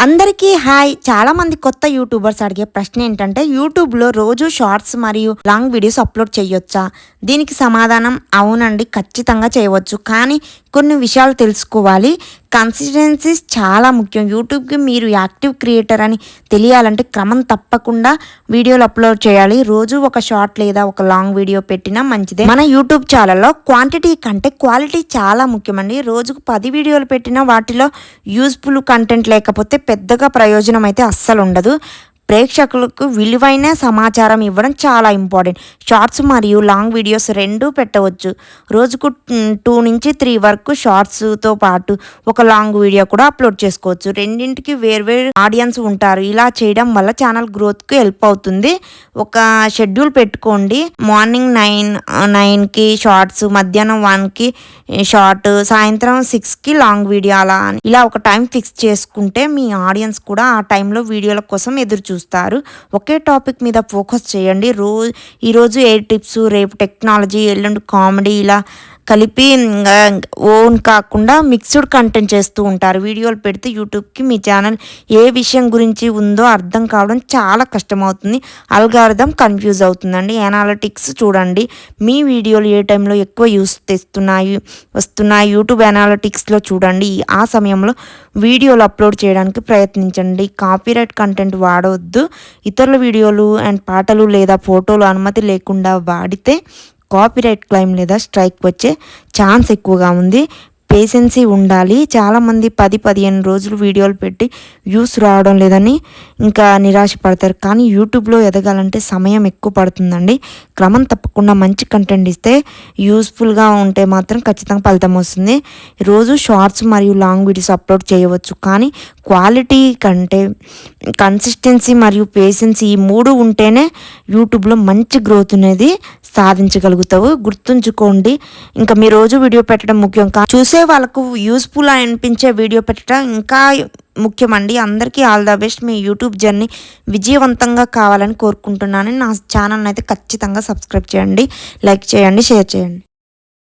అందరికీ హాయ్. చాలా మంది కొత్త యూట్యూబర్స్ అడిగే ప్రశ్న ఏంటంటే యూట్యూబ్లో రోజు షార్ట్స్ మరియు లాంగ్ వీడియోస్ అప్లోడ్ చేయొచ్చా? దీనికి సమాధానం అవునండి, ఖచ్చితంగా చేయవచ్చు. కానీ కొన్ని విషయాలు తెలుసుకోవాలి. కన్సిస్టెన్సీస్ చాలా ముఖ్యం. యూట్యూబ్కి మీరు యాక్టివ్ క్రియేటర్ అని తెలియాలంటే క్రమం తప్పకుండా వీడియోలు అప్లోడ్ చేయాలి. రోజు ఒక షార్ట్ లేదా ఒక లాంగ్ వీడియో పెట్టినా మంచిదే. మన యూట్యూబ్ ఛానల్లో క్వాంటిటీ కంటే క్వాలిటీ చాలా ముఖ్యమండి. రోజుకు 10 వీడియోలు పెట్టినా వాటిలో యూస్ఫుల్ కంటెంట్ లేకపోతే పెద్దగా ప్రయోజనం అయితే అస్సలు ఉండదు. ప్రేక్షకులకు విలువైన సమాచారం ఇవ్వడం చాలా ఇంపార్టెంట్. షార్ట్స్ మరియు లాంగ్ వీడియోస్ రెండూ పెట్టవచ్చు. రోజుకు 2 నుంచి 3 వరకు షార్ట్స్తో పాటు ఒక లాంగ్ వీడియో కూడా అప్లోడ్ చేసుకోవచ్చు. రెండింటికి వేర్వేరు ఆడియన్స్ ఉంటారు. ఇలా చేయడం వల్ల ఛానల్ గ్రోత్కి హెల్ప్ అవుతుంది. ఒక షెడ్యూల్ పెట్టుకోండి. మార్నింగ్ 9కి షార్ట్స్, మధ్యాహ్నం 1కి షార్ట్, సాయంత్రం 6కి లాంగ్ వీడియో, ఇలా ఒక టైం ఫిక్స్ చేసుకుంటే మీ ఆడియన్స్ కూడా ఆ టైంలో వీడియోల కోసం ఎదురు చూస్తారు. ఒకే టాపిక్ మీద ఫోకస్ చేయండి. ఈరోజు ఏ టిప్స్, రేపు టెక్నాలజీ, ఎల్లుండి కామెడీ, ఇలా కలిపి ఓన్ కాకుండా మిక్స్డ్ కంటెంట్ చేస్తూ ఉంటారు. వీడియోలు పెడితే యూట్యూబ్కి మీ ఛానల్ ఏ విషయం గురించి ఉందో అర్థం కావడం చాలా కష్టమవుతుంది. అల్గారిథం కన్ఫ్యూజ్ అవుతుందండి. అనాలిటిక్స్ చూడండి. మీ వీడియోలు ఏ టైంలో ఎక్కువ వస్తున్నాయి యూట్యూబ్ అనాలిటిక్స్లో చూడండి. ఆ సమయంలో వీడియోలు అప్లోడ్ చేయడానికి ప్రయత్నించండి. కాపీరైట్ కంటెంట్ వాడవద్దు. ఇతరుల వీడియోలు అండ్ పాటలు లేదా ఫోటోలు అనుమతి లేకుండా వాడితే కాపీరైట్ క్లెయిమ్ లేదా స్ట్రైక్ వచ్చే ఛాన్స్ ఎక్కువగా ఉంది. పేషెన్సీ ఉండాలి. చాలామంది 10-15 రోజులు వీడియోలు పెట్టి వ్యూస్ రావడం లేదని ఇంకా నిరాశపడతారు. కానీ యూట్యూబ్లో ఎదగాలంటే సమయం ఎక్కువ పడుతుందండి. క్రమం తప్పకుండా మంచి కంటెంట్ ఇస్తే, యూస్ఫుల్గా ఉంటే మాత్రం ఖచ్చితంగా ఫలితం వస్తుంది. రోజు షార్ట్స్ మరియు లాంగ్ వీడియోస్ అప్లోడ్ చేయవచ్చు. కానీ క్వాలిటీ కంటే కన్సిస్టెన్సీ మరియు పేషెన్స్, ఈ 3 ఉంటేనే యూట్యూబ్లో మంచి గ్రోత్ అనేది సాధించగలుగుతావు. గుర్తుంచుకోండి. ఇంకా మీ రోజు వీడియో పెట్టడం ముఖ్యం. చూసే వాళ్ళకు యూస్ఫుల్ అనిపించే వీడియో పెట్టడం ఇంకా ముఖ్యమండి. అందరికీ all the best. Me YouTube journey విజయవంతంగా కావాలని కోరుకుంటున్నాను. నా ఛానల్ని అయితే ఖచ్చితంగా సబ్స్క్రైబ్ చేయండి, లైక్ చేయండి, షేర్ చేయండి.